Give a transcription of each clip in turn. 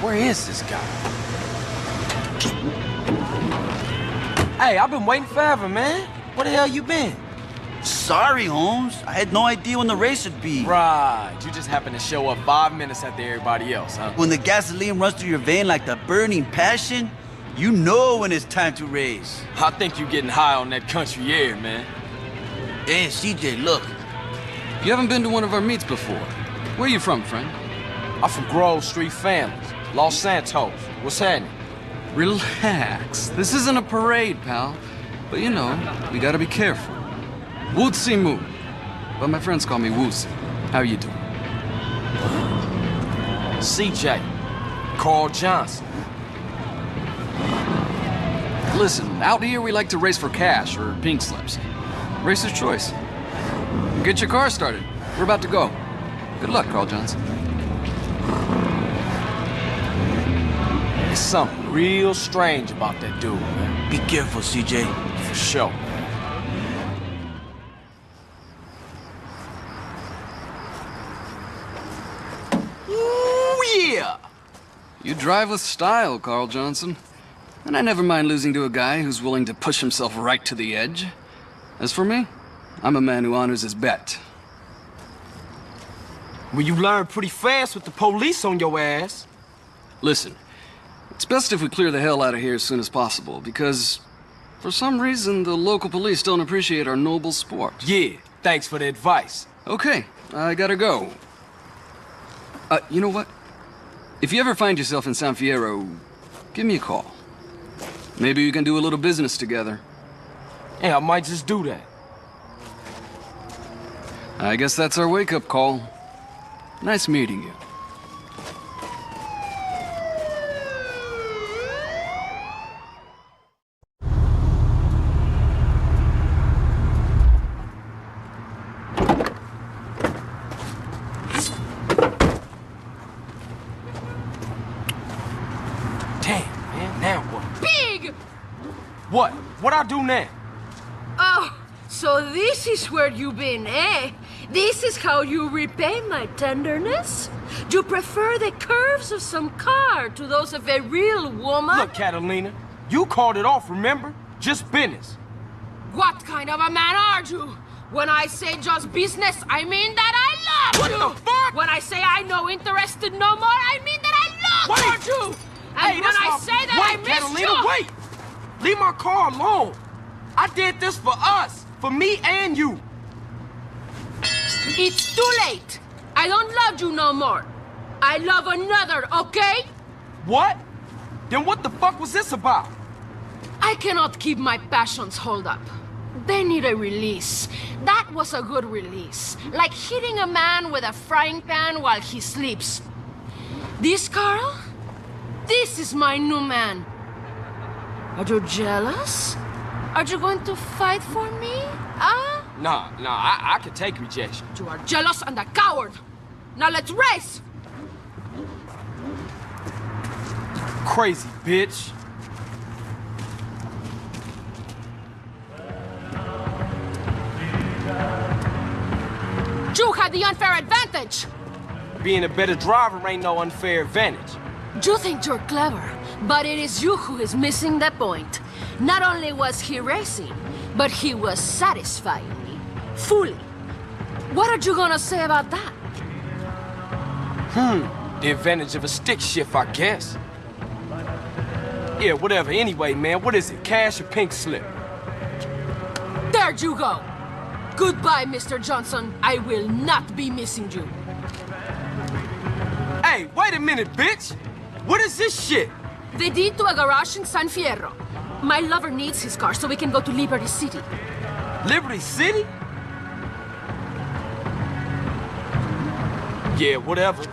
Where is this guy? Hey, I've been waiting forever, man. Where the hell you been? Sorry, Holmes. I had no idea when the race would be. Right, you just happened to show up 5 minutes after everybody else, huh? When the gasoline runs through your vein like the burning passion, you know when it's time to race. I think you're getting high on that country air, man. Hey, CJ, look. You haven't been to one of our meets before. Where you from, friend? I'm from Grove Street Families, Los Santos. What's happening? Relax. This isn't a parade, pal. But you know, we gotta be careful. Wootsy Moo. But my friends call me Wootsy. How you doing? CJ. Carl Johnson. Listen, out here we like to race for cash or pink slips. Racer's choice. Get your car started. We're about to go. Good luck, Carl Johnson. There's something real strange about that dude, man. Be careful, CJ. For sure. Ooh, yeah! You drive with style, Carl Johnson. And I never mind losing to a guy who's willing to push himself right to the edge. As for me, I'm a man who honors his bet. Well, you learn pretty fast with the police on your ass. Listen, it's best if we clear the hell out of here as soon as possible, because for some reason the local police don't appreciate our noble sport. Yeah, thanks for the advice. Okay, I gotta go. You know what? If you ever find yourself in San Fierro, give me a call. Maybe we can do a little business together. Yeah, I might just do that. I guess that's our wake-up call. Nice meeting you. Damn, man, now what? Pig! What? What I do now? Oh, so this is where you've been, eh? This is how you repay my tenderness? You prefer the curves of some car to those of a real woman? Look, Catalina, you called it off, remember? Just business. What kind of a man are you? When I say just business, I mean that I love What you! the fuck? When I say I'm no interested no more, I mean that I love Wait! you! And Hey, when that's I my... say that wait, I miss Catalina, you... wait! Leave my car alone. I did this for us, for me and you. It's too late. I don't love you no more. I love another, okay? What? Then what the fuck was this about? I cannot keep my passions hold up. They need a release. That was a good release. Like hitting a man with a frying pan while he sleeps. This, Carl? This is my new man. Are you jealous? Are you going to fight for me? Huh? Nah, I can take rejection. You are jealous and a coward. Now let's race! Crazy bitch. You had the unfair advantage! Being a better driver ain't no unfair advantage. You think you're clever, but it is you who is missing the point. Not only was he racing, but he was satisfying me. Fully. What are you gonna say about that? The advantage of a stick shift, I guess. Yeah, whatever. Anyway, man, what is it? Cash or pink slip? There you go! Goodbye, Mr. Johnson. I will not be missing you. Hey, wait a minute, bitch! What is this shit? The deed to a garage in San Fierro. My lover needs his car so we can go to Liberty City. Liberty City? Yeah, whatever.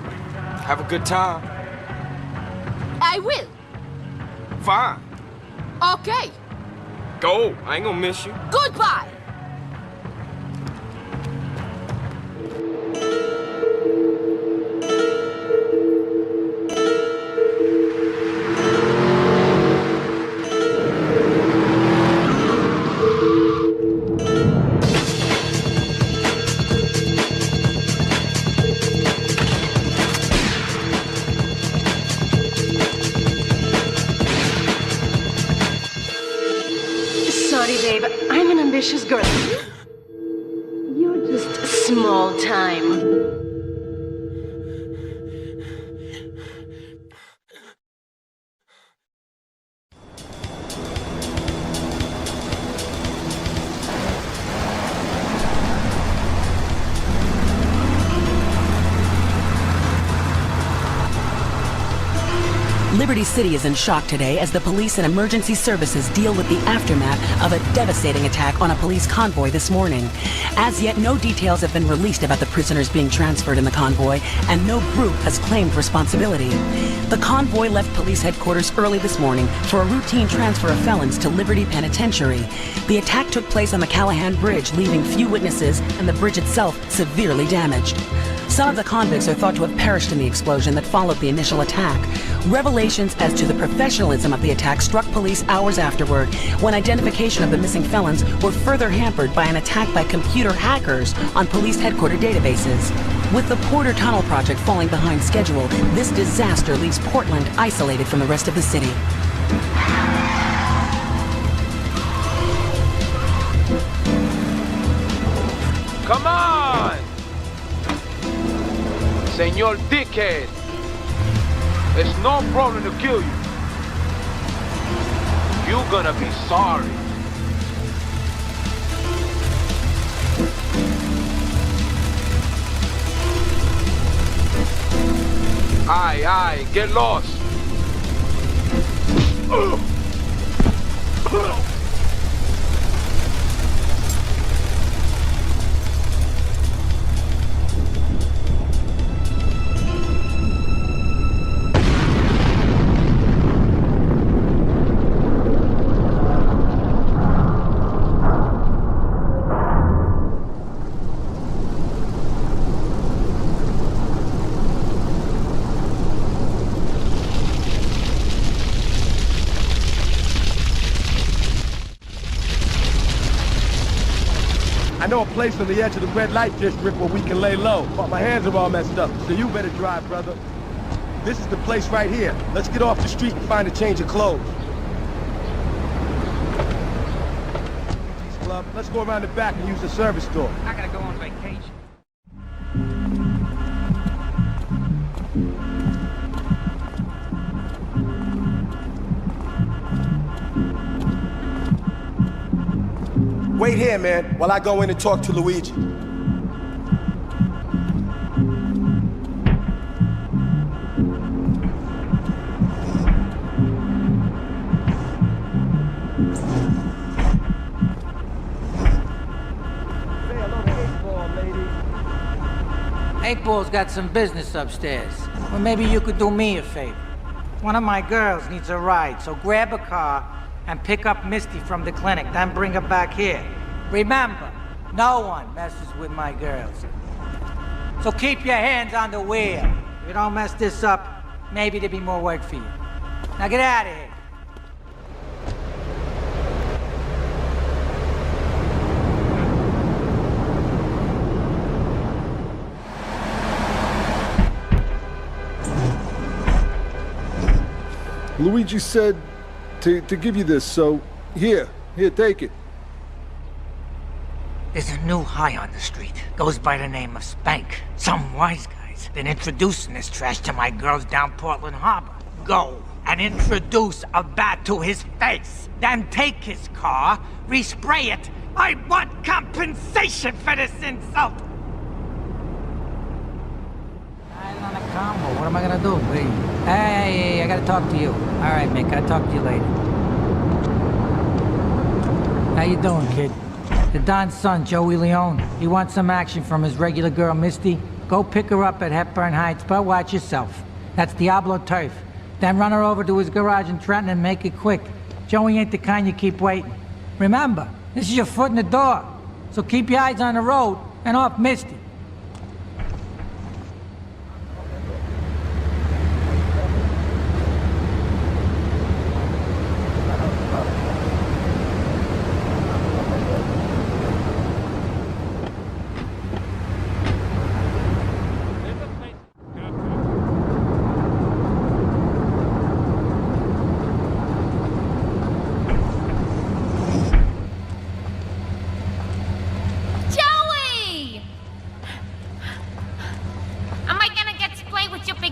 Have a good time. I will. Fine. Okay. Go. I ain't gonna miss you. Goodbye! precious girl. You're just small time. Liberty City is in shock today as the police and emergency services deal with the aftermath of a devastating attack on a police convoy this morning. As yet, no details have been released about the prisoners being transferred in the convoy, and no group has claimed responsibility. The convoy left police headquarters early this morning for a routine transfer of felons to Liberty Penitentiary. The attack took place on the Callahan Bridge, leaving few witnesses and the bridge itself severely damaged. Some of the convicts are thought to have perished in the explosion that followed the initial attack. Revelations as to the professionalism of the attack struck police hours afterward, when identification of the missing felons were further hampered by an attack by computer hackers on police headquarters databases. With the Porter Tunnel project falling behind schedule, this disaster leaves Portland isolated from the rest of the city. Come on! Senor Dickhead! It's no problem to kill you. You're gonna be sorry. Aye, get lost. I know a place on the edge of the red light district where we can lay low, but my hands are all messed up, so you better drive, brother. This is the place right here. Let's get off the street and find a change of clothes. Club. Let's go around the back and use the service door. I gotta go on vacation. Wait here, man, while I go in and talk to Luigi. Eight Ball's got some business upstairs. Well, maybe you could do me a favor. One of my girls needs a ride, so grab a car and pick up Misty from the clinic, then bring her back here. Remember, no one messes with my girls. So keep your hands on the wheel. If you don't mess this up, maybe there'll be more work for you. Now get out of here. Luigi said to give you this, so here, take it. There's a new high on the street. Goes by the name of Spank. Some wise guys been introducing this trash to my girls down Portland Harbor. Go and introduce a bat to his face. Then take his car, respray it. I want compensation for this insult. I'm on a combo. What am I gonna do? Wait. Hey, I gotta talk to you. All right, Mick, I'll talk to you later. How you doing, kid? The Don's son, Joey Leone. He wants some action from his regular girl, Misty. Go pick her up at Hepburn Heights, but watch yourself. That's Diablo turf. Then run her over to his garage in Trenton and make it quick. Joey ain't the kind you keep waiting. Remember, this is your foot in the door. So keep your eyes on the road and off Misty.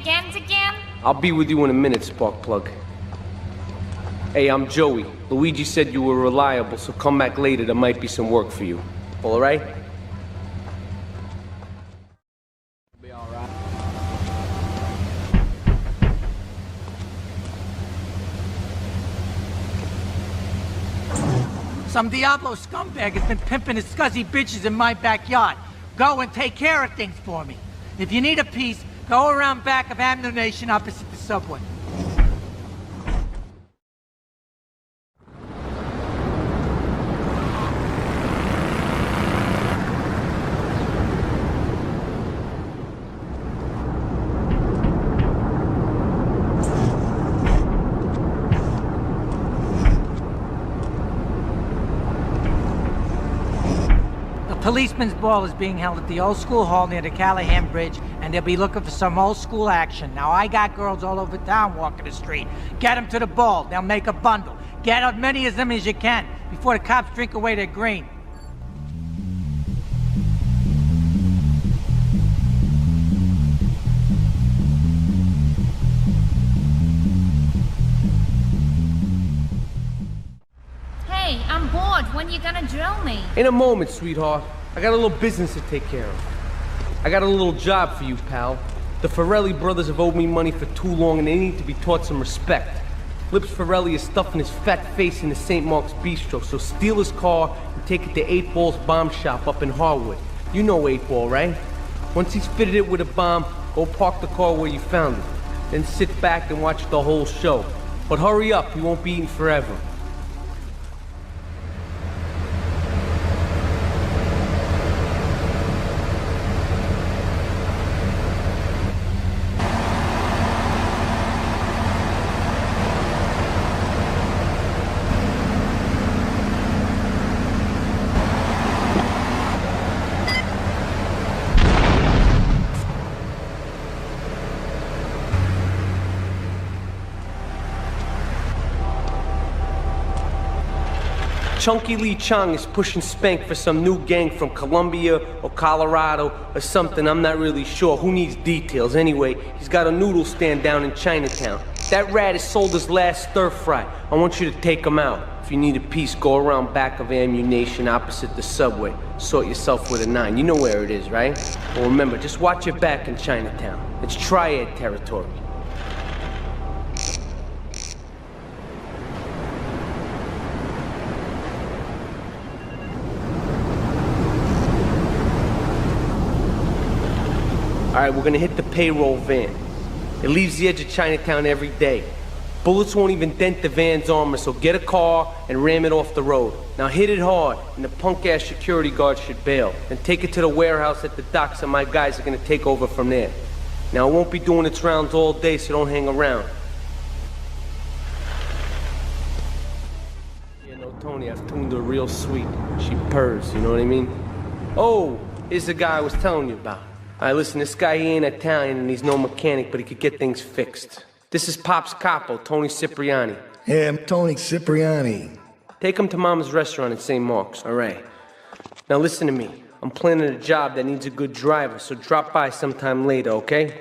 shenanigans again? I'll be with you in a minute, Sparkplug. Hey, I'm Joey. Luigi said you were reliable, so come back later. There might be some work for you. All right? Be all right. Some Diablo scumbag has been pimping his scuzzy bitches in my backyard. Go and take care of things for me. If you need a piece, go around back of Ammunition opposite the subway. Policeman's ball is being held at the old school hall near the Callahan Bridge, and they'll be looking for some old school action. Now, I got girls all over town walking the street. Get them to the ball. They'll make a bundle. Get as many of them as you can before the cops drink away their green. Hey, I'm bored. When you gonna drill me? In a moment, sweetheart. I got a little business to take care of. I got a little job for you, pal. The Ferrelli brothers have owed me money for too long, and they need to be taught some respect. Lips Ferrelli is stuffing his fat face in the St. Mark's Bistro, so steal his car and take it to 8 Ball's bomb shop up in Harwood. You know 8 Ball, right? Once he's fitted it with a bomb, go park the car where you found it. Then sit back and watch the whole show. But hurry up, he won't be eating forever. Chunky Lee Chong is pushing Spank for some new gang from Colombia or Colorado or something, I'm not really sure. Who needs details? Anyway, he's got a noodle stand down in Chinatown. That rat has sold his last stir-fry. I want you to take him out. If you need a piece, go around back of Ammunition opposite the subway. Sort yourself with a 9. You know where it is, right? Well, remember, just watch your back in Chinatown. It's triad territory. Alright, we're gonna hit the payroll van. It leaves the edge of Chinatown every day. Bullets won't even dent the van's armor, so get a car and ram it off the road. Now hit it hard, and the punk-ass security guard should bail. Then take it to the warehouse at the docks, and my guys are gonna take over from there. Now it won't be doing its rounds all day, so don't hang around. Yeah, no, Tony, I've tuned her real sweet. She purrs, you know what I mean? Oh, here's the guy I was telling you about. Alright, listen, this guy, he ain't Italian and he's no mechanic, but he could get things fixed. This is Pop's capo, Tony Cipriani. Yeah, I'm Tony Cipriani. Take him to Mama's restaurant in St. Mark's, alright? Now listen to me. I'm planning a job that needs a good driver, so drop by sometime later, okay?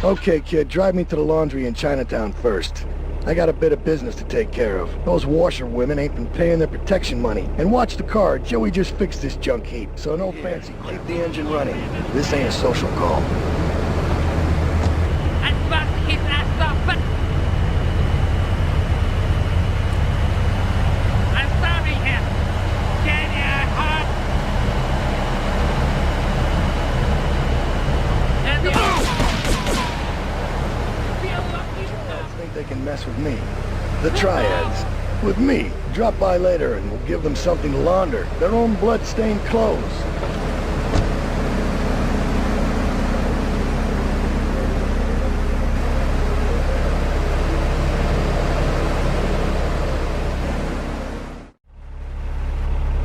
Okay, kid, drive me to the laundry in Chinatown first. I got a bit of business to take care of. Those washerwomen ain't been paying their protection money. And watch the car, Joey just fixed this junk heap, so no fancy, keep the engine running. This ain't a social call. They can mess with me. The triads. With me. Drop by later and we'll give them something to launder. Their own blood-stained clothes.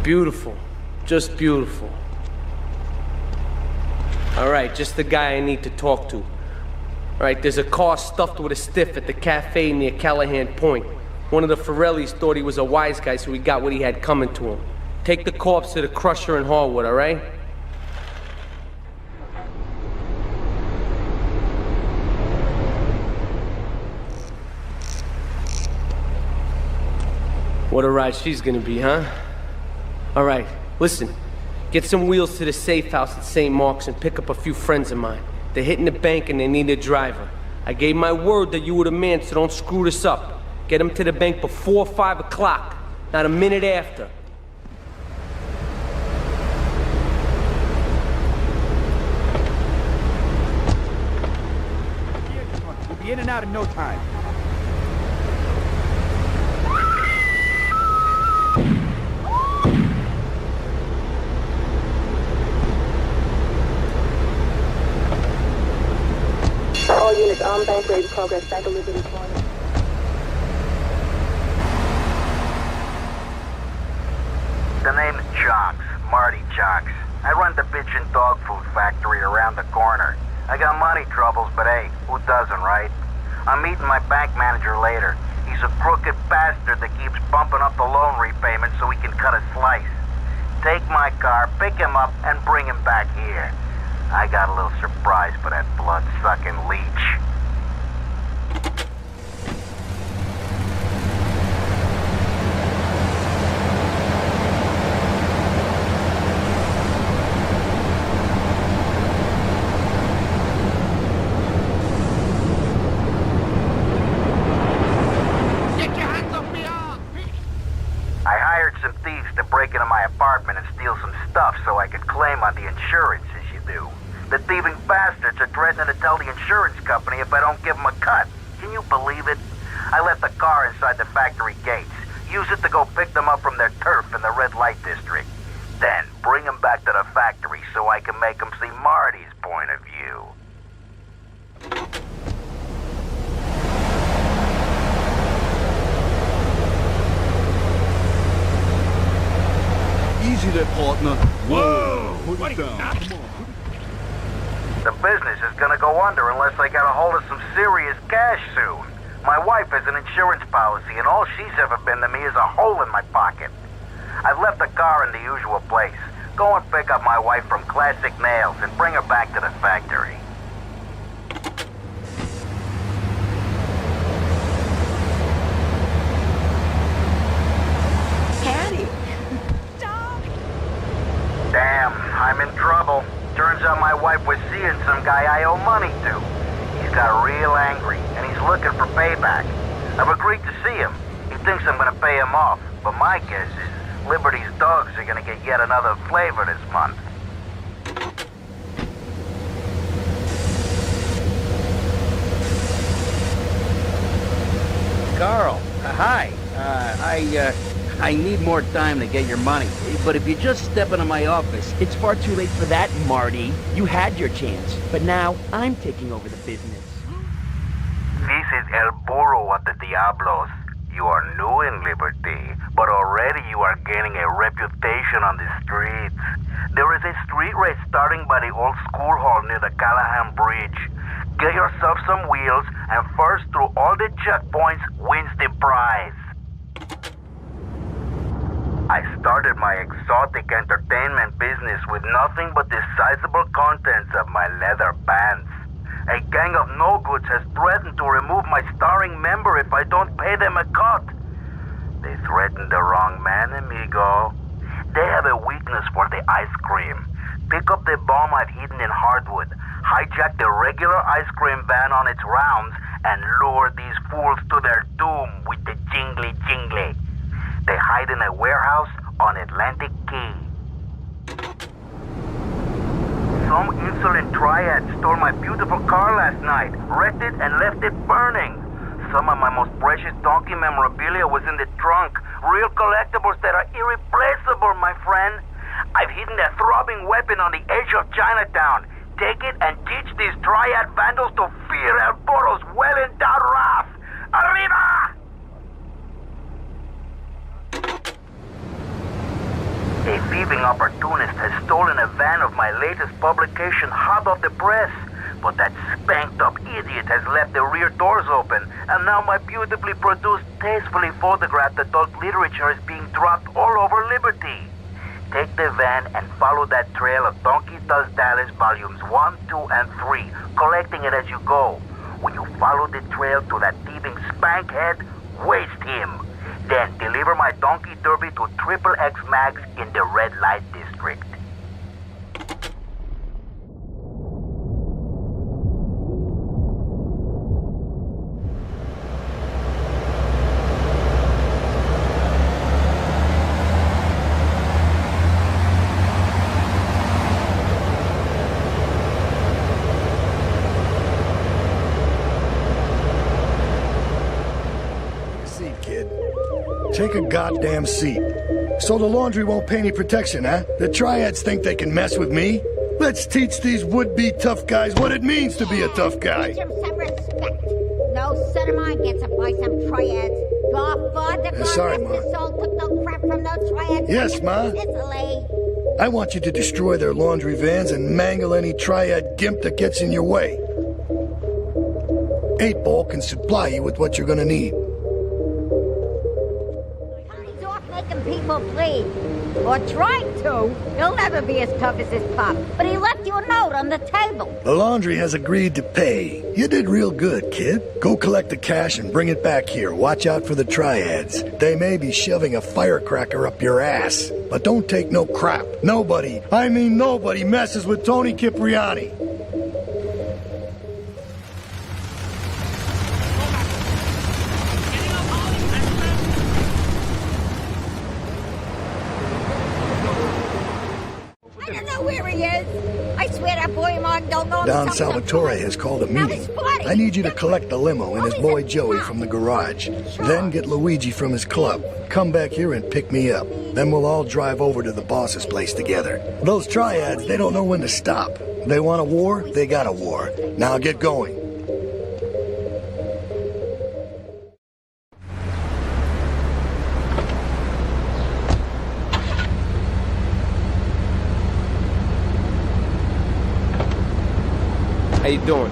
Beautiful. Just beautiful. Alright, just the guy I need to talk to. Alright, there's a car stuffed with a stiff at the cafe near Callahan Point. One of the Ferrellis thought he was a wise guy, so he got what he had coming to him. Take the corpse to the crusher in Harwood, alright? What a ride she's gonna be, huh? All right, listen. Get some wheels to the safe house at St. Mark's and pick up a few friends of mine. They're hitting the bank and they need a driver. I gave my word that you were the man, so don't screw this up. Get them to the bank before 5 o'clock, not a minute after. We'll be in and out in no time. All units on bank raid progress. Bank of Liberty Corner. The name is Jocks, Marty Jocks. I run the bitchin' dog food factory around the corner. I got money troubles, but hey, who doesn't, right? I'm meeting my bank manager later. He's a crooked bastard that keeps bumping up the loan repayment so he can cut a slice. Take my car, pick him up, and bring him back here. I got a little surprise for that blood-sucking leech. I hired some thieves to break into my apartment and steal some stuff so I could claim on the insurance, as you do. The thieving bastards are threatening to tell the insurance company if I don't give them a cut. Can you believe it? I left the car inside the factory gates. Use it to go pick them up from their turf in the red light district. Then bring them back to the factory so I can make them see Marty's point of view. Easy there, partner. Whoa! Put it down. Come on. The business is gonna go under unless I get a hold of some serious cash soon. My wife has an insurance policy, and all she's ever been to me is a hole in my pocket. I've left the car in the usual place. Go and pick up my wife from Classic Nails and bring her back to the factory. Hattie. Damn, I'm in trouble. Turns out my wife was seeing some guy I owe money to. He's got real angry, and he's looking for payback. I've agreed to see him. He thinks I'm gonna pay him off, but my guess is Liberty's dogs are gonna get yet another flavor this month. Carl, hi. I need more time to get your money. But if you just step into my office... It's far too late for that, Marty. You had your chance. But now, I'm taking over the business. This is El Burro of the Diablos. You are new in Liberty, but already you are gaining a reputation on the streets. There is a street race starting by the old school hall near the Callahan Bridge. Get yourself some wheels, and first through all the checkpoints wins the prize. I started my exotic entertainment business with nothing but the sizable contents of my leather pants. A gang of no-goods has threatened to remove my starring member if I don't pay them a cut. They threatened the wrong man, amigo. They have a weakness for the ice cream. Pick up the bomb I've hidden in hardwood, hijack the regular ice cream van on its rounds, and lure these fools to their doom with the jingly-jingly. They hide in a warehouse on Atlantic Key. Some insolent triad stole my beautiful car last night, wrecked it and left it burning. Some of my most precious donkey memorabilia was in the trunk. Real collectibles that are irreplaceable, my friend. I've hidden a throbbing weapon on the edge of Chinatown. Take it and teach these triad vandals to fear El Burro's well-endowed wrath. Arriba! A thieving opportunist has stolen a van of my latest publication hot off the press. But that spanked-up idiot has left the rear doors open, and now my beautifully produced, tastefully photographed adult literature is being dropped all over Liberty. Take the van and follow that trail of Donkey Does Dallas volumes 1, 2, and 3, collecting it as you go. When you follow the trail to that thieving spankhead, waste him. Then deliver my donkey derby to Triple X Max in the red light district. Take a goddamn seat. So the laundry won't pay any protection, huh? The triads think they can mess with me? Let's teach these would-be tough guys what it means to be a tough guy. Teach 'em some respect. No son of mine gets up by some triads. God, Father, Sorry, God, Ma. rest his soul, took no crap from those triads. Yes, Ma. Sicily. I want you to destroy their laundry vans and mangle any triad gimp that gets in your way. 8-Ball can supply you with what you're gonna need. He's off making people bleed. Or tried to. He'll never be as tough as his pop. But he left you a note on the table. The laundry has agreed to pay. You did real good, kid. Go collect the cash and bring it back here. Watch out for the triads. They may be shoving a firecracker up your ass. But don't take no crap. Nobody, I mean nobody, messes with Tony Cipriani. I don't know where he is. I swear that boy of mine don't know. Don Salvatore has called a meeting. I need you to collect the limo and his boy Joey from the garage. Then get Luigi from his club. Come back here and pick me up. Then we'll all drive over to the boss's place together. Those triads, they don't know when to stop. They want a war, they got a war. Now get going. How you doing?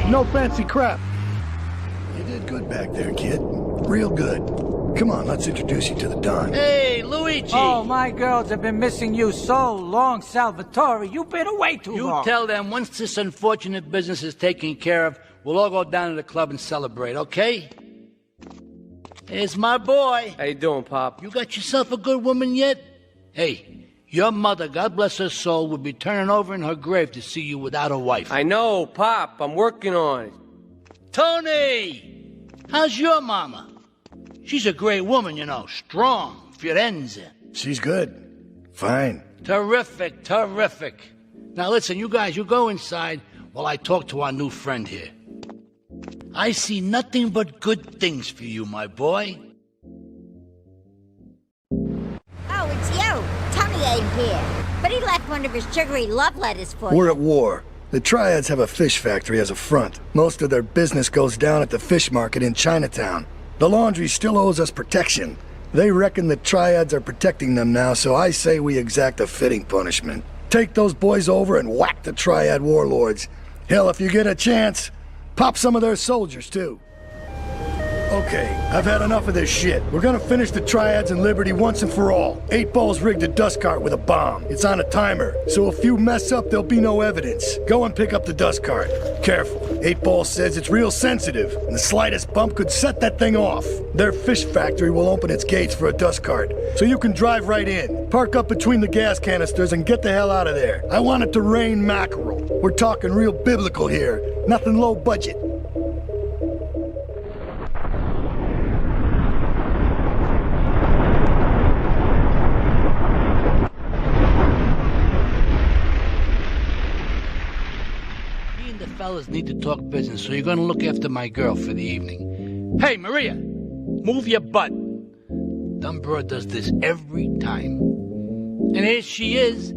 No fancy crap. You did good back there, kid. Real good. Come on, let's introduce you to the Don. Hey, Luigi! Oh, my girls have been missing you so long, Salvatore. You've been away too long. You tell them once this unfortunate business is taken care of, we'll all go down to the club and celebrate, okay? Here's my boy. How you doing, Pop? You got yourself a good woman yet? Hey, your mother, God bless her soul, would be turning over in her grave to see you without a wife. I know, Pop. I'm working on it. Tony! How's your mama? She's a great woman, you know. Strong. Firenze. She's good. Fine. Terrific, terrific. Now listen, you guys, you go inside while I talk to our new friend here. I see nothing but good things for you, my boy. Oh, it's you. Tony ain't here. But he left one of his sugary love letters for you. We're at war. The Triads have a fish factory as a front. Most of their business goes down at the fish market in Chinatown. The laundry still owes us protection. They reckon the Triads are protecting them now, so I say we exact a fitting punishment. Take those boys over and whack the Triad warlords. Hell, if you get a chance, pop some of their soldiers, too. Okay, I've had enough of this shit. We're gonna finish the Triads and Liberty once and for all. 8-Ball's rigged a dust cart with a bomb. It's on a timer, so if you mess up, there'll be no evidence. Go and pick up the dust cart. Careful. 8-Ball says it's real sensitive, and the slightest bump could set that thing off. Their fish factory will open its gates for a dust cart, so you can drive right in. Park up between the gas canisters and get the hell out of there. I want it to rain mackerel. We're talking real biblical here, nothing low budget. Fellas need to talk business, so you're gonna look after my girl for the evening. Hey, Maria, move your butt. Dumb broad does this every time. And here she is,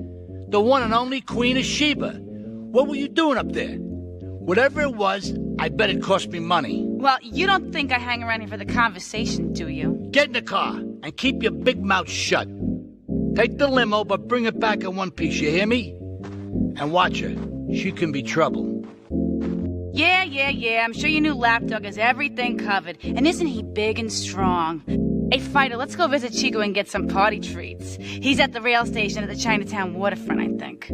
the one and only Queen of Sheba. What were you doing up there? Whatever it was, I bet it cost me money. Well, you don't think I hang around here for the conversation, do you? Get in the car and keep your big mouth shut. Take the limo, but bring it back in one piece, you hear me? And watch her. She can be trouble. Yeah. I'm sure your new lapdog has everything covered. And isn't he big and strong? Hey, Fighter, let's go visit Chico and get some party treats. He's at the rail station at the Chinatown waterfront, I think.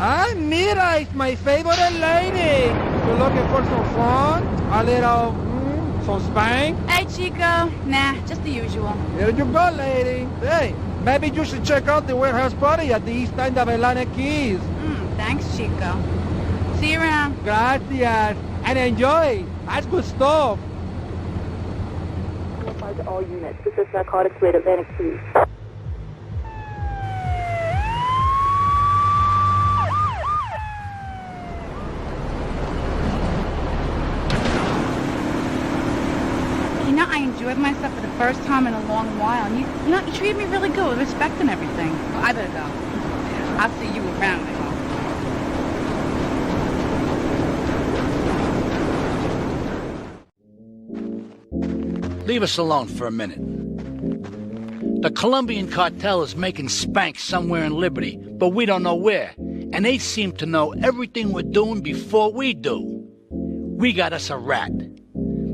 Ah, Mira, it's my favorite lady. You're looking for some fun? A little, some spank? Hey, Chico. Nah, just the usual. Here you go, lady. Hey, maybe you should check out the warehouse party at the east end of Atlantic Keys. Thanks, Chico. See you around. Gracias. And enjoy. That's good stuff. To all units, this is narcotics rate Atlantic Keys. You know, I enjoyed myself for the first time in a long while. And you treated me really good with respect and everything. Well, I better go. I'll see you around. Leave us alone for a minute. The Colombian cartel is making spank somewhere in Liberty, but we don't know where. And they seem to know everything we're doing before we do. We got us a rat.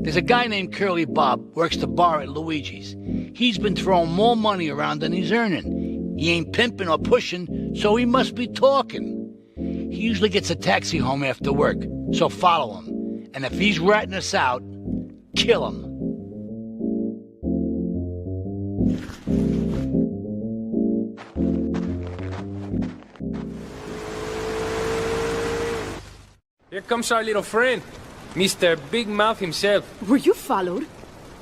There's a guy named Curly Bob, works the bar at Luigi's. He's been throwing more money around than he's earning. He ain't pimping or pushing, so he must be talking. He usually gets a taxi home after work, so follow him. And if he's ratting us out, kill him. Here comes our little friend, Mr. Big Mouth himself. Were you followed?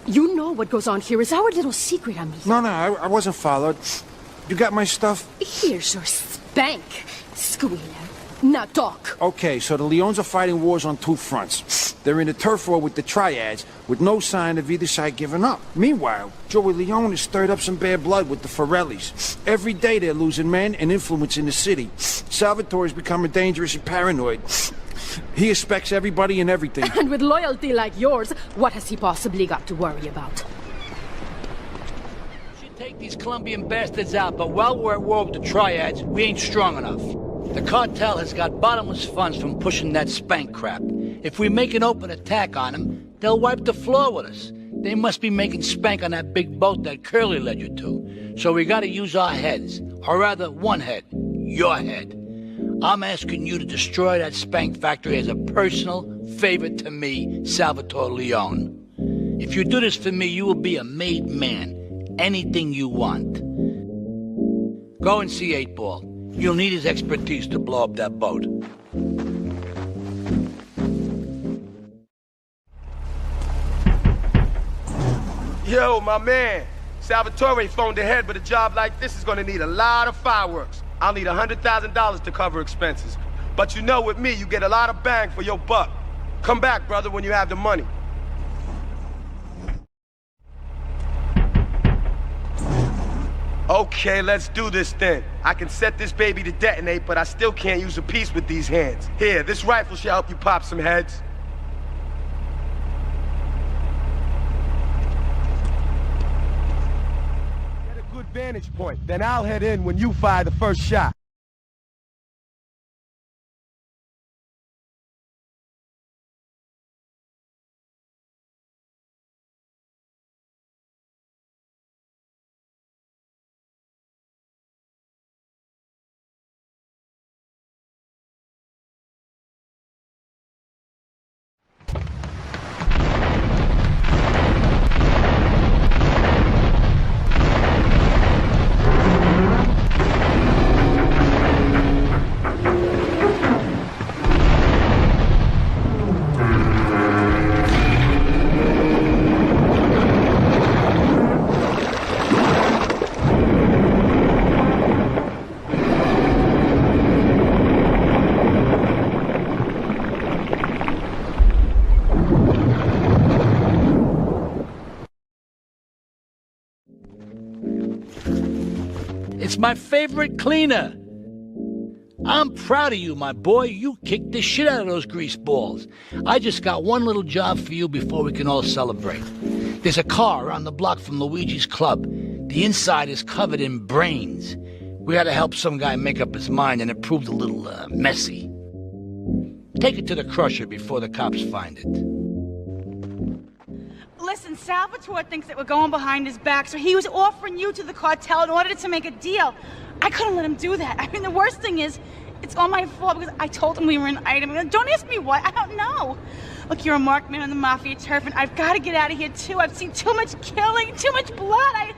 You know what goes on here is our little secret, amigo. No, I wasn't followed. You got my stuff? Here's your spank, squealer. Now talk. Okay, so the Leons are fighting wars on two fronts. They're in a turf war with the Triads, with no sign of either side giving up. Meanwhile, Joey Leone has stirred up some bad blood with the Forellis. Every day they're losing men and influence in the city. Salvatore's becoming dangerous and paranoid. He expects everybody and everything. And with loyalty like yours, what has he possibly got to worry about? Should take these Colombian bastards out, but while we're at war with the Triads, we ain't strong enough. The cartel has got bottomless funds from pushing that spank crap. If we make an open attack on them, they'll wipe the floor with us. They must be making spank on that big boat that Curly led you to. So we gotta use our heads. Or rather, one head. Your head. I'm asking you to destroy that spank factory as a personal favor to me, Salvatore Leone. If you do this for me, you will be a made man. Anything you want. Go and see 8-Ball. You'll need his expertise to blow up that boat. Yo, my man. Salvatore phoned ahead, but a job like this is gonna need a lot of fireworks. I'll need $100,000 to cover expenses. But you know with me, you get a lot of bang for your buck. Come back, brother, when you have the money. Okay, let's do this then. I can set this baby to detonate, but I still can't use a piece with these hands. Here, this rifle should help you pop some heads. Get a good vantage point, then I'll head in when you fire the first shot. It's my favorite cleaner. I'm proud of you, my boy. You kicked the shit out of those grease balls. I just got one little job for you before we can all celebrate. There's a car around the block from Luigi's club. The inside is covered in brains. We had to help some guy make up his mind, and it proved a little, messy. Take it to the crusher before the cops find it. Listen, Salvatore thinks that we're going behind his back, so he was offering you to the cartel in order to make a deal. I couldn't let him do that. I mean, the worst thing is, it's all my fault because I told him we were an item. Don't ask me why. I don't know. Look, you're a marked man on the Mafia turf, and I've got to get out of here, too. I've seen too much killing, too much blood.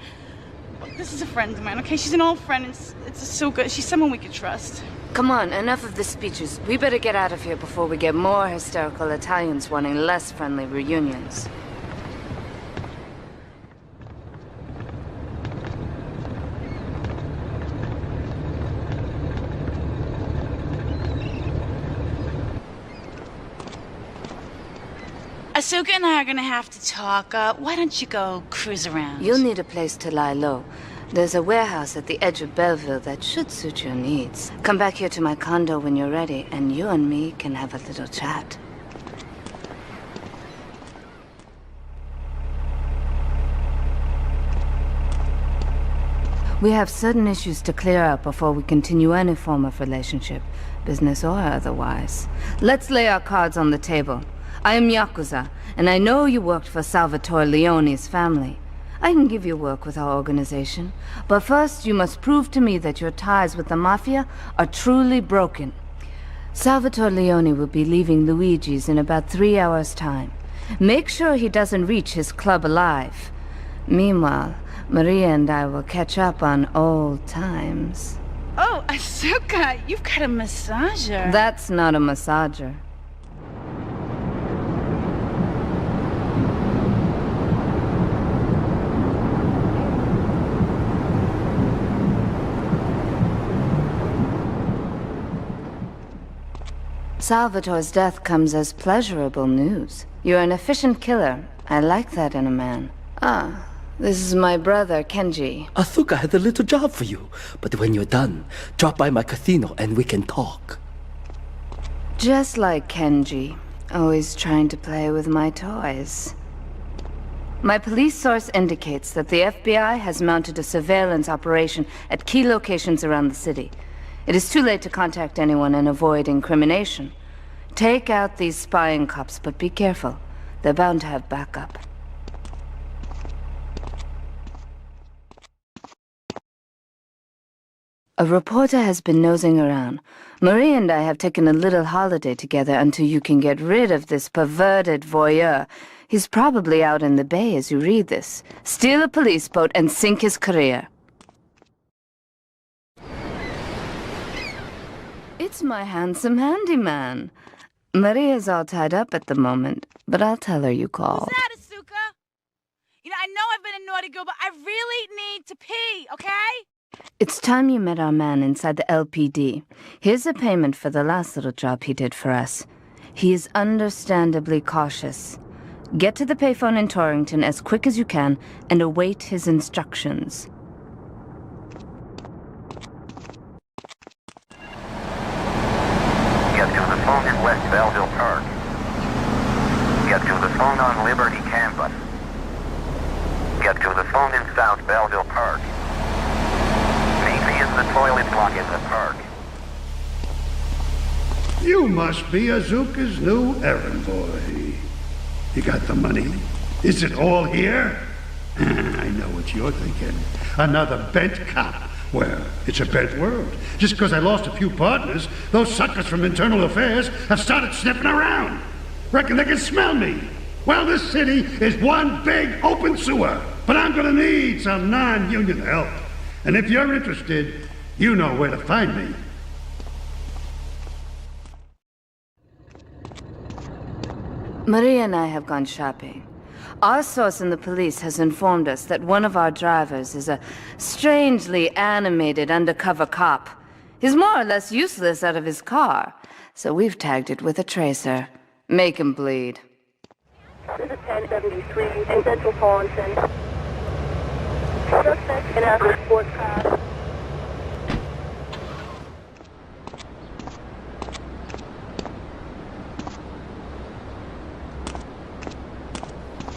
Look, this is a friend of mine, okay? She's an old friend. It's Asuka. She's someone we could trust. Come on, enough of the speeches. We better get out of here before we get more hysterical Italians wanting less friendly reunions. Asuka and I are gonna have to talk. Why don't you go cruise around? You'll need a place to lie low. There's a warehouse at the edge of Belleville that should suit your needs. Come back here to my condo when you're ready, and you and me can have a little chat. We have certain issues to clear up before we continue any form of relationship, business or otherwise. Let's lay our cards on the table. I am Yakuza, and I know you worked for Salvatore Leone's family. I can give you work with our organization, but first you must prove to me that your ties with the Mafia are truly broken. Salvatore Leone will be leaving Luigi's in about 3 hours' time. Make sure he doesn't reach his club alive. Meanwhile, Maria and I will catch up on old times. Oh, Asuka, you've got a massager. That's not a massager. Salvatore's death comes as pleasurable news. You're an efficient killer. I like that in a man. Ah, this is my brother, Kenji. Asuka has a little job for you, but when you're done, drop by my casino and we can talk. Just like Kenji, always trying to play with my toys. My police source indicates that the FBI has mounted a surveillance operation at key locations around the city. It is too late to contact anyone and avoid incrimination. Take out these spying cops, but be careful. They're bound to have backup. A reporter has been nosing around. Marie and I have taken a little holiday together until you can get rid of this perverted voyeur. He's probably out in the bay as you read this. Steal a police boat and sink his career. It's my handsome handyman. Maria's all tied up at the moment, but I'll tell her you called. Who's that, Asuka? You know, I know I've been a naughty girl, but I really need to pee, okay? It's time you met our man inside the LPD. Here's a payment for the last little job he did for us. He is understandably cautious. Get to the payphone in Torrington as quick as you can and await his instructions. Get to the phone in West Belleville Park. Get to the phone on Liberty Campus. Get to the phone in South Belleville Park. Meet me in the toilet block in the park. You must be Azuka's new errand boy. You got the money? Is it all here? I know what you're thinking. Another bent cop. Well, it's a bent world. Just because I lost a few partners, those suckers from Internal Affairs have started sniffing around. Reckon they can smell me. Well, this city is one big open sewer. But I'm gonna need some non-union help. And if you're interested, you know where to find me. Maria and I have gone shopping. Our source in the police has informed us that one of our drivers is a strangely animated undercover cop. He's more or less useless out of his car, so we've tagged it with a tracer. Make him bleed. This is 1073 in Central Thornton. Suspect in a sports car.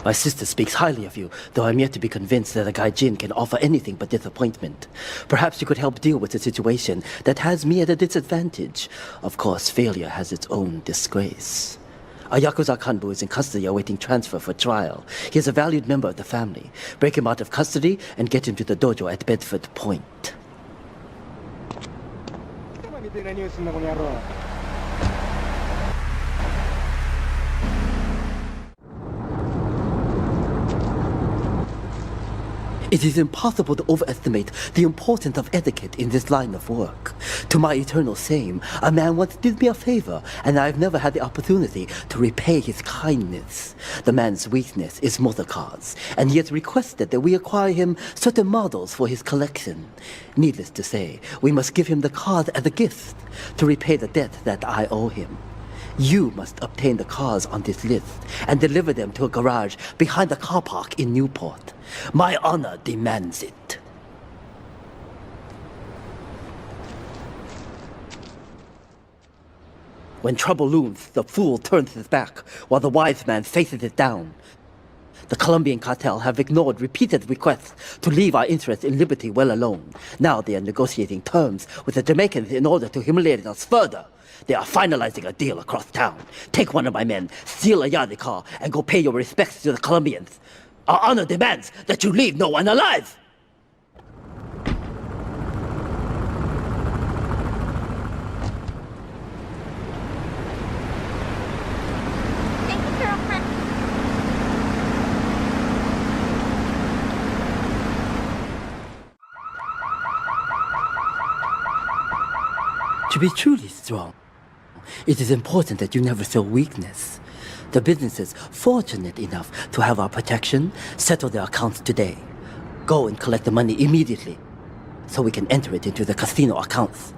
My sister speaks highly of you, though I'm yet to be convinced that a gaijin can offer anything but disappointment. Perhaps you could help deal with a situation that has me at a disadvantage. Of course, failure has its own disgrace. A Yakuza Kanbu is in custody awaiting transfer for trial. He is a valued member of the family. Break him out of custody and get him to the dojo at Bedford Point. It is impossible to overestimate the importance of etiquette in this line of work. To my eternal shame, a man once did me a favor, and I have never had the opportunity to repay his kindness. The man's weakness is motor cars, and he has requested that we acquire him certain models for his collection. Needless to say, we must give him the cars as a gift to repay the debt that I owe him. You must obtain the cars on this list and deliver them to a garage behind the car park in Newport. My honor demands it. When trouble looms, the fool turns his back, while the wise man faces it down. The Colombian cartel have ignored repeated requests to leave our interests in liberty well alone. Now they are negotiating terms with the Jamaicans in order to humiliate us further. They are finalizing a deal across town. Take one of my men, steal a Yardie car, and go pay your respects to the Colombians. Our honor demands that you leave no one alive! To be truly strong, it is important that you never show weakness. The businesses fortunate enough to have our protection settle their accounts today. Go and collect the money immediately, so we can enter it into the casino accounts.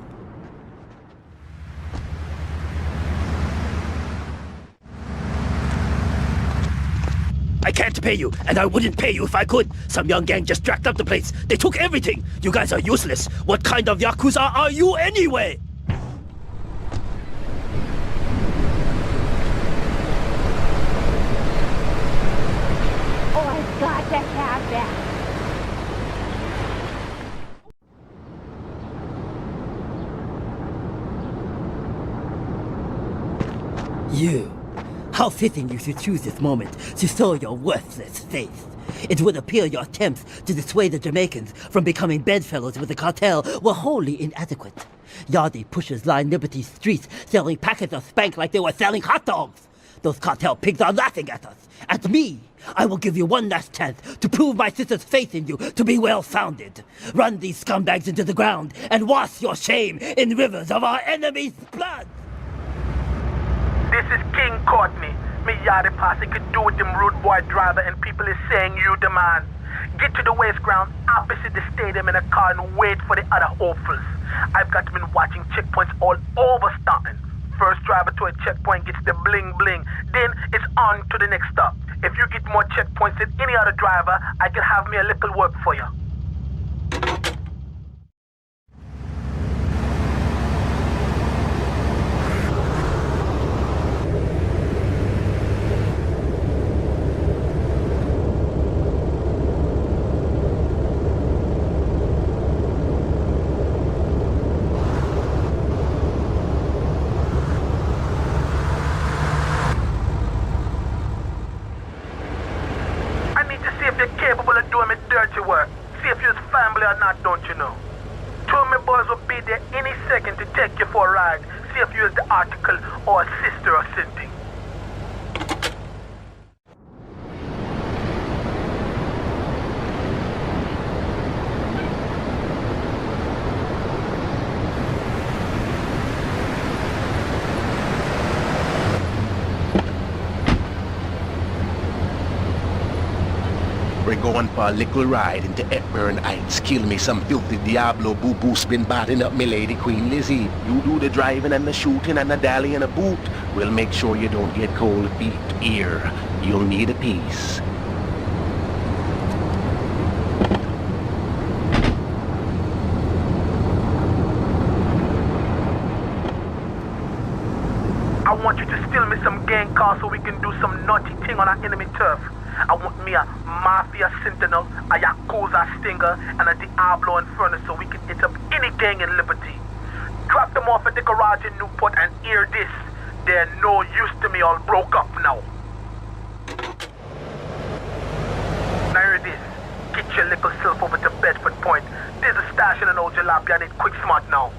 I can't pay you, and I wouldn't pay you if I could. Some young gang just jacked up the place. They took everything. You guys are useless. What kind of Yakuza are you anyway? Got to have that. You. How fitting you should choose this moment to show your worthless face. It would appear your attempts to dissuade the Jamaicans from becoming bedfellows with the cartel were wholly inadequate. Yardie pushers line Liberty streets selling packets of spank like they were selling hot dogs. Those cartel pigs are laughing at us. At me! I will give you one last chance to prove my sister's faith in you to be well-founded. Run these scumbags into the ground and wash your shame in rivers of our enemies' blood! This is King Courtney. Me Yardie posse could do with them rude boy driver and people is saying you the man. Get to the waste ground opposite the stadium in a car and wait for the other hopefuls. I've got been watching checkpoints all over Staunton. First driver to a checkpoint gets the bling bling, then it's on to the next stop. If you get more checkpoints than any other driver, I can have me a little work for you. Capable of doing me dirty work. See if you're family or not, don't you know? Two of my boys will be there any second to take you for a ride. See if you're the article or a sister or something. We're going for a little ride into Hepburn Heights. Kill me some filthy Diablo boo-boos been batting up me lady Queen Lizzie. You do the driving and the shooting and the dally and a boot. We'll make sure you don't get cold feet here. You'll need a piece. I want you to steal me some gang cars so we can do some naughty thing on our enemy turf. I want me a Mafia Sentinel, a Yakuza Stinger, and a Diablo Inferno so we can hit up any gang in Liberty. Drop them off at the garage in Newport and hear this. They're no use to me, all broke up now. Now hear this. Get your little self over to Bedford Point. There's a stash in an old jalopy. I need quick smart now.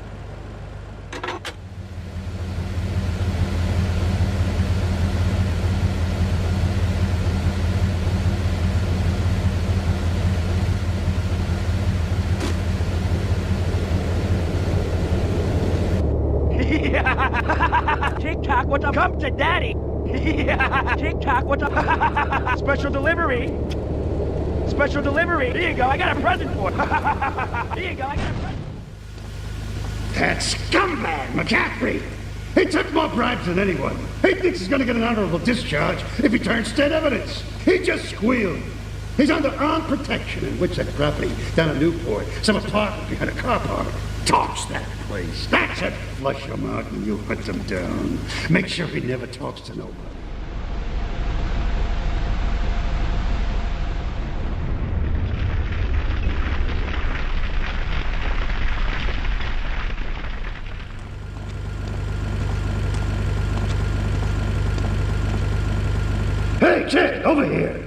TikTok, what up? Come to daddy. TikTok, what up? Special delivery. Special delivery. Here you go. I got a present for you. Here you go. I got a present. That scumbag, McCaffrey! He took more bribes than anyone. He thinks he's gonna get an honorable discharge if he turns state evidence. He just squealed. He's under armed protection in Woodside property down in Newport. Some apartment behind a car park. Torch that place. That's it. Flush him out when you hunt him down. Make sure he never talks to nobody. Hey, kid, over here.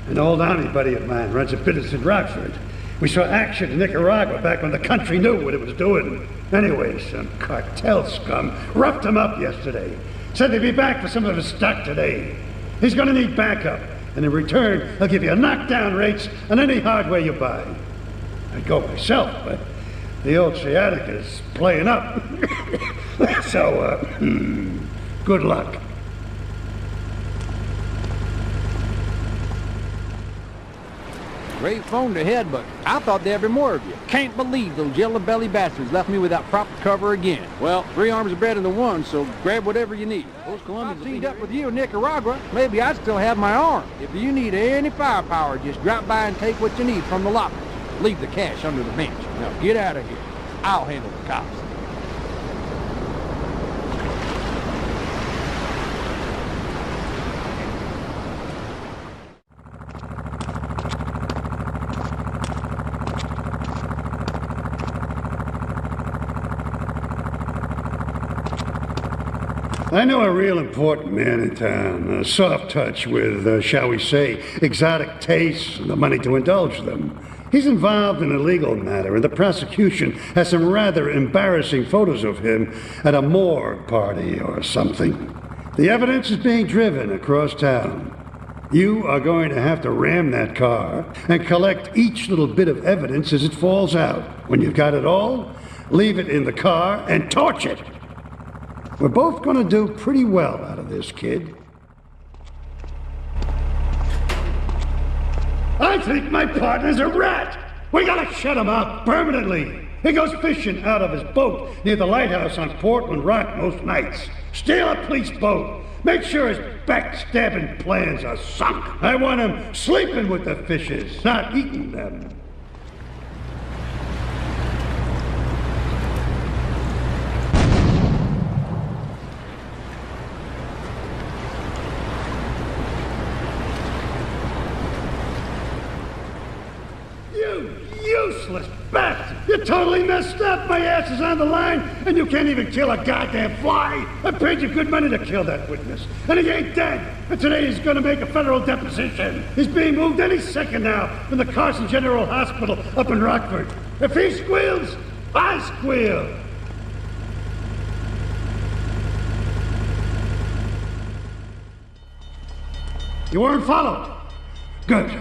An old army buddy of mine runs a business in Rockford. We saw action in Nicaragua back when the country knew what it was doing. Anyway, some cartel scum roughed him up yesterday. Said they'd be back for some of his stock today. He's gonna need backup, and in return, he'll give you knockdown rates on any hardware you buy. I'd go myself, but the old sciatica's playing up. So, good luck. Great phone to head, but I thought there'd be more of you. Can't believe those yellow-belly bastards left me without proper cover again. Well, 3 arms are better than 1, so grab whatever you need. Those Colombians teamed up with you in Nicaragua. Maybe I'd still have my arm. If you need any firepower, just drop by and take what you need from the lockers. Leave the cash under the bench. Now get out of here. I'll handle the cops. I know a real important man in town, a soft touch with, shall we say, exotic tastes and the money to indulge them. He's involved in a legal matter, and the prosecution has some rather embarrassing photos of him at a morgue party or something. The evidence is being driven across town. You are going to have to ram that car and collect each little bit of evidence as it falls out. When you've got it all, leave it in the car and torch it. We're both gonna do pretty well out of this, kid. I think my partner's a rat! We gotta shut him up permanently! He goes fishing out of his boat near the lighthouse on Portland Rock most nights. Steal a police boat! Make sure his backstabbing plans are sunk! I want him sleeping with the fishes, not eating them. Useless bastard! You're totally messed up! My ass is on the line, and you can't even kill a goddamn fly! I paid you good money to kill that witness, and he ain't dead! And today he's gonna make a federal deposition! He's being moved any second now from the Carson General Hospital up in Rockford. If he squeals, I squeal! You weren't followed? Good.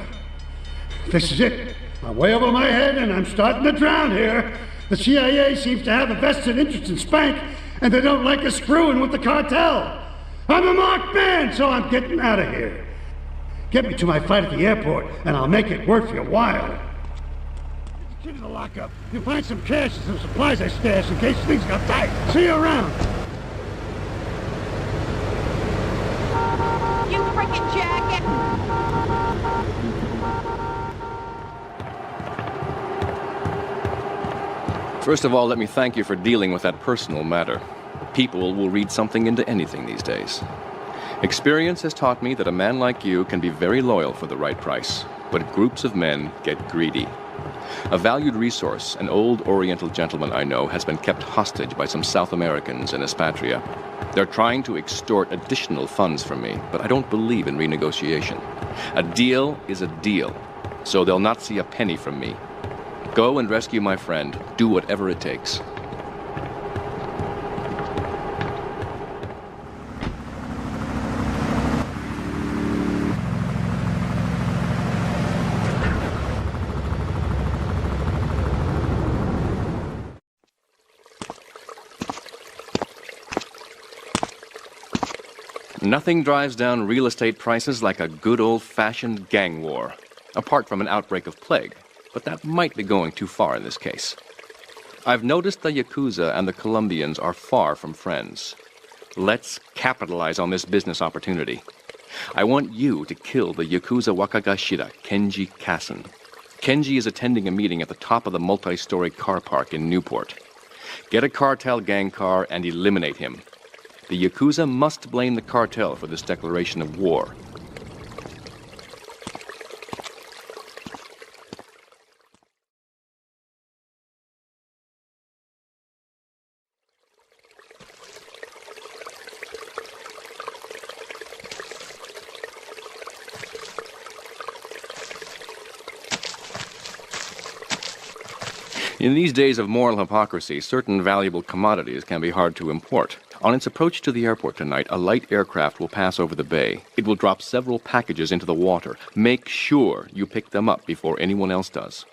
This is it. I'm way over my head, and I'm starting to drown here. The CIA seems to have a vested interest in Spank, and they don't like us screwing with the cartel. I'm a marked man, so I'm getting out of here. Get me to my flight at the airport, and I'll make it worth your while. Get the kid in the lockup. You'll find some cash and some supplies I stashed in case things got tight. See you around. You freaking jacket! First of all, let me thank you for dealing with that personal matter. People will read something into anything these days. Experience has taught me that a man like you can be very loyal for the right price, but groups of men get greedy. A valued resource, an old Oriental gentleman I know, has been kept hostage by some South Americans in Espatria. They're trying to extort additional funds from me, but I don't believe in renegotiation. A deal is a deal, so they'll not see a penny from me. Go and rescue my friend. Do whatever it takes. Nothing drives down real estate prices like a good old-fashioned gang war, apart from an outbreak of plague, but that might be going too far in this case. I've noticed the Yakuza and the Colombians are far from friends. Let's capitalize on this business opportunity. I want you to kill the Yakuza Wakagashira, Kenji Kassen. Kenji is attending a meeting at the top of the multi-story car park in Newport. Get a cartel gang car and eliminate him. The Yakuza must blame the cartel for this declaration of war. In these days of moral hypocrisy, certain valuable commodities can be hard to import. On its approach to the airport tonight, a light aircraft will pass over the bay. It will drop several packages into the water. Make sure you pick them up before anyone else does.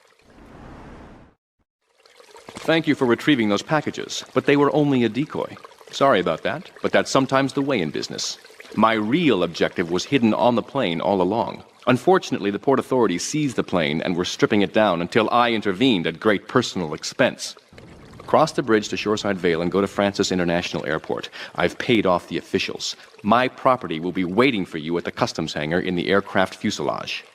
Thank you for retrieving those packages, but they were only a decoy. Sorry about that, but that's sometimes the way in business. My real objective was hidden on the plane all along. Unfortunately, the port authorities seized the plane and were stripping it down until I intervened at great personal expense. Cross the bridge to Shoreside Vale and go to Francis International Airport. I've paid off the officials. My property will be waiting for you at the customs hangar in the aircraft fuselage.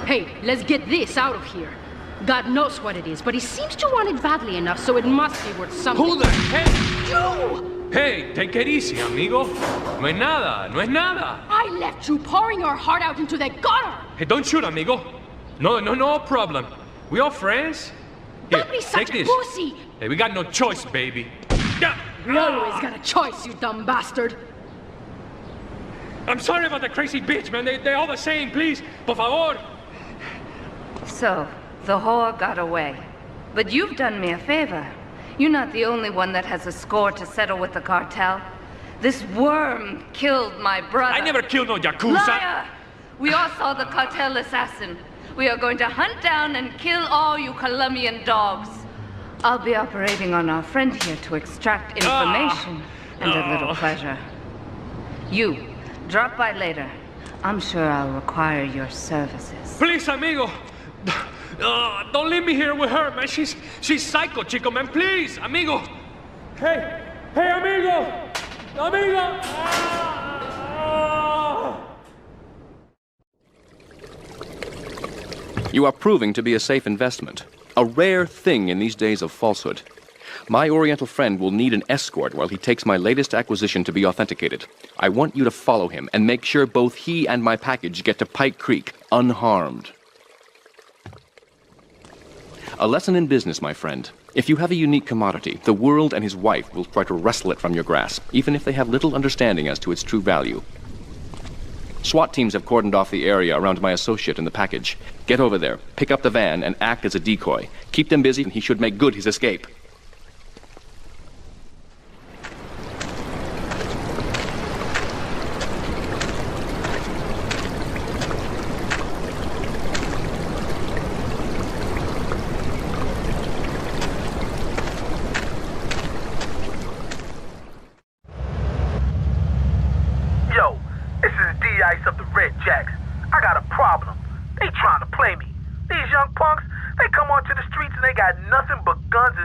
Hey, let's get this out of here. God knows what it is, but he seems to want it badly enough, so it must be worth something. Who the heck? You! Hey, take it easy, amigo. No es nada, no es nada. I left you pouring your heart out into the gutter! Hey, don't shoot, amigo. No problem. We all friends? Here, Don't be such take a this. pussy! Hey, we got no choice, baby. We always got a choice, you dumb bastard. I'm sorry about the crazy bitch, man. They're all the same, please. Por favor. So, the whore got away. But you've done me a favor. You're not the only one that has a score to settle with the cartel. This worm killed my brother. I never killed no Yakuza. Liar! We all saw the cartel assassin. We are going to hunt down and kill all you Colombian dogs. I'll be operating on our friend here to extract information and a little pleasure. You, drop by later. I'm sure I'll require your services. Please, amigo. Don't leave me here with her, man. She's psycho, chico, man. Please, amigo. Hey, amigo. Amigo. You are proving to be a safe investment. A rare thing in these days of falsehood. My Oriental friend will need an escort while he takes my latest acquisition to be authenticated. I want you to follow him and make sure both he and my package get to Pike Creek unharmed. A lesson in business, my friend. If you have a unique commodity, the world and his wife will try to wrestle it from your grasp, even if they have little understanding as to its true value. SWAT teams have cordoned off the area around my associate and the package. Get over there, pick up the van, and act as a decoy. Keep them busy, and he should make good his escape. Of the Red Jacks. I got a problem. They trying to play me. These young punks, they come onto the streets and they got nothing but guns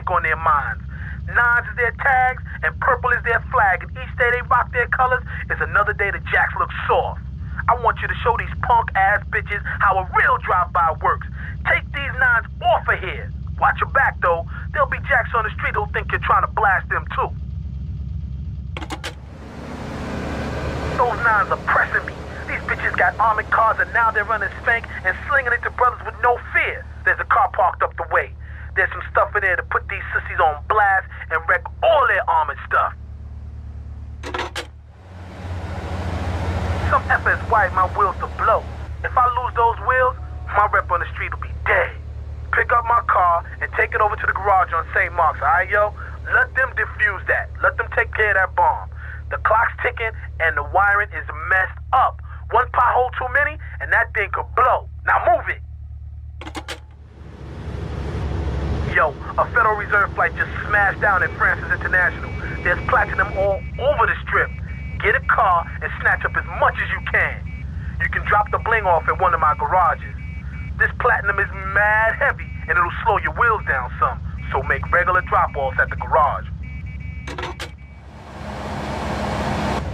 ink on their minds. Nines is their tags, and purple is their flag, and each day they rock their colors is another day the jacks look soft. I want you to show these punk-ass bitches how a real drive-by works. Take these nines off of here. Watch your back, though. There'll be jacks on the street who'll think you're trying to blast them, too. Those nines are pressing me. These bitches got armored cars, and now they're running spank and slinging it to brothers with no fear. There's a car parked up the way. There's some stuff in there to put these sissies on blast and wreck all their armored stuff. Some efforts wired my wheels to blow. If I lose those wheels, my rep on the street will be dead. Pick up my car and take it over to the garage on St. Mark's, alright, yo? Let them defuse that. Let them take care of that bomb. The clock's ticking and the wiring is messed up. One pothole too many and that thing could blow. Now move it. Yo, a Federal Reserve flight just smashed down at Francis International. There's platinum all over the strip. Get a car and snatch up as much as you can. You can drop the bling off at one of my garages. This platinum is mad heavy and it'll slow your wheels down some, so make regular drop-offs at the garage.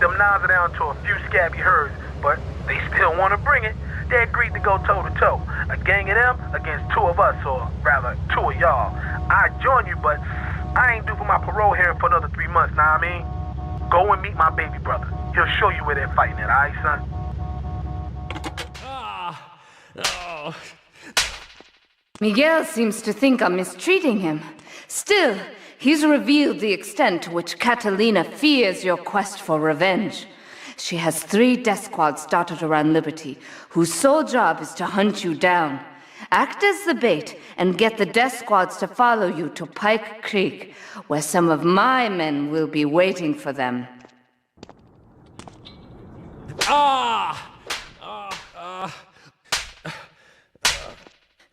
Them nines are down to a few scabby herds, but they still want to bring it. They agreed to go toe-to-toe. A gang of them against two of us, or rather, two of y'all. I'd join you, but I ain't due for my parole hearing for another 3 months, nah I mean? Go and meet my baby brother. He'll show you where they're fighting at, alright, son? Miguel seems to think I'm mistreating him. Still, he's revealed the extent to which Catalina fears your quest for revenge. She has 3 death squads dotted around Liberty, whose sole job is to hunt you down. Act as the bait and get the death squads to follow you to Pike Creek, where some of my men will be waiting for them.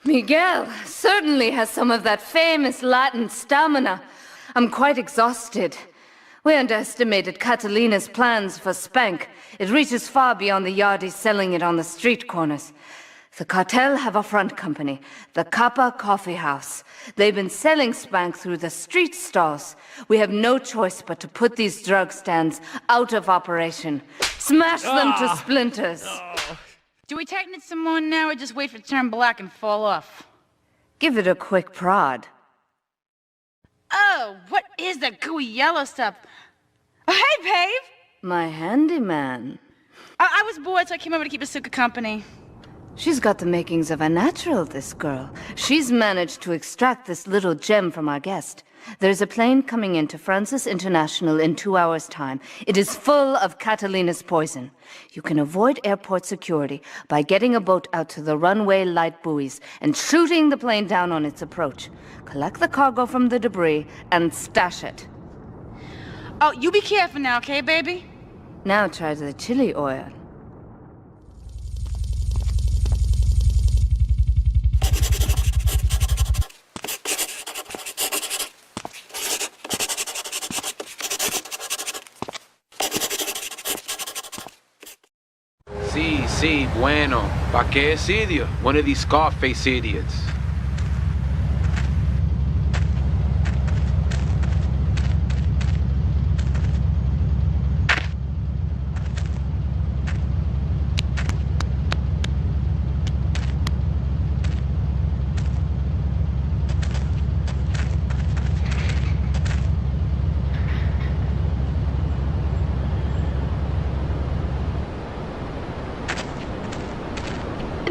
Miguel certainly has some of that famous Latin stamina. I'm quite exhausted. We underestimated Catalina's plans for Spank. It reaches far beyond the yardies selling it on the street corners. The cartel have a front company, the Kappa Coffee House. They've been selling Spank through the street stalls. We have no choice but to put these drug stands out of operation. Smash them to splinters. Do we tighten it some more now, or just wait for it to turn black and fall off? Give it a quick prod. Oh, what is that gooey yellow stuff? Oh, hey, babe! My handyman. I was bored, so I came over to keep Asuka company. She's got the makings of a natural, this girl. She's managed to extract this little gem from our guest. There's a plane coming into Francis International in 2 hours' time. It is full of Catalina's poison. You can avoid airport security by getting a boat out to the runway light buoys and shooting the plane down on its approach. Collect the cargo from the debris and stash it. Oh, you be careful now, okay, baby? Now try the chili oil. Sí, bueno. ¿Pa qué es idiot? One of these Scarface idiots.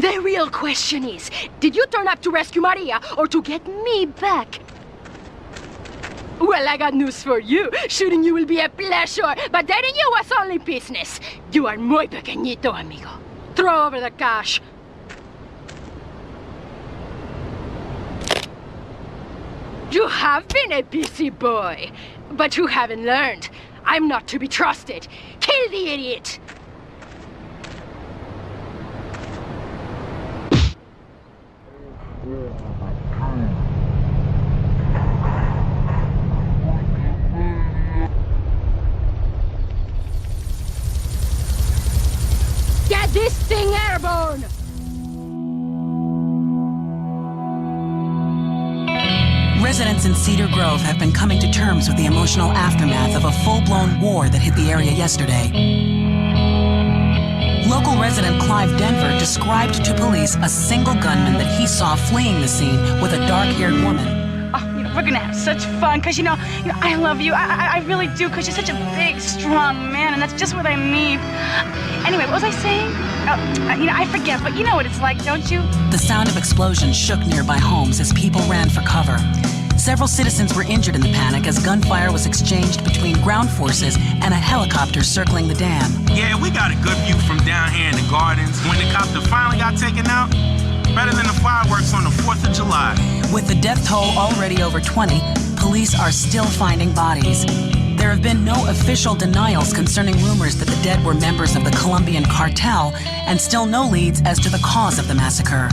The real question is, did you turn up to rescue Maria or to get me back? Well, I got news for you. Shooting you will be a pleasure, but dating you was only business. You are muy pequeñito, amigo. Throw over the cash. You have been a busy boy, but you haven't learned. I'm not to be trusted. Kill the idiot! Get this thing airborne! Residents in Cedar Grove have been coming to terms with the emotional aftermath of a full-blown war that hit the area yesterday. Local resident Clive Denver described to police a single gunman that he saw fleeing the scene with a dark-haired woman. Oh, we're gonna have such fun, because, you know, I love you. I really do, because you're such a big, strong man, and that's just what I need. Anyway, what was I saying? Oh, I forget, but you know what it's like, don't you? The sound of explosions shook nearby homes as people ran for cover. Several citizens were injured in the panic as gunfire was exchanged between ground forces and a helicopter circling the dam. Yeah, we got a good view from down here in the gardens. When the copter finally got taken out, better than the fireworks on the 4th of July. With the death toll already over 20, police are still finding bodies. There have been no official denials concerning rumors that the dead were members of the Colombian cartel, and still no leads as to the cause of the massacre.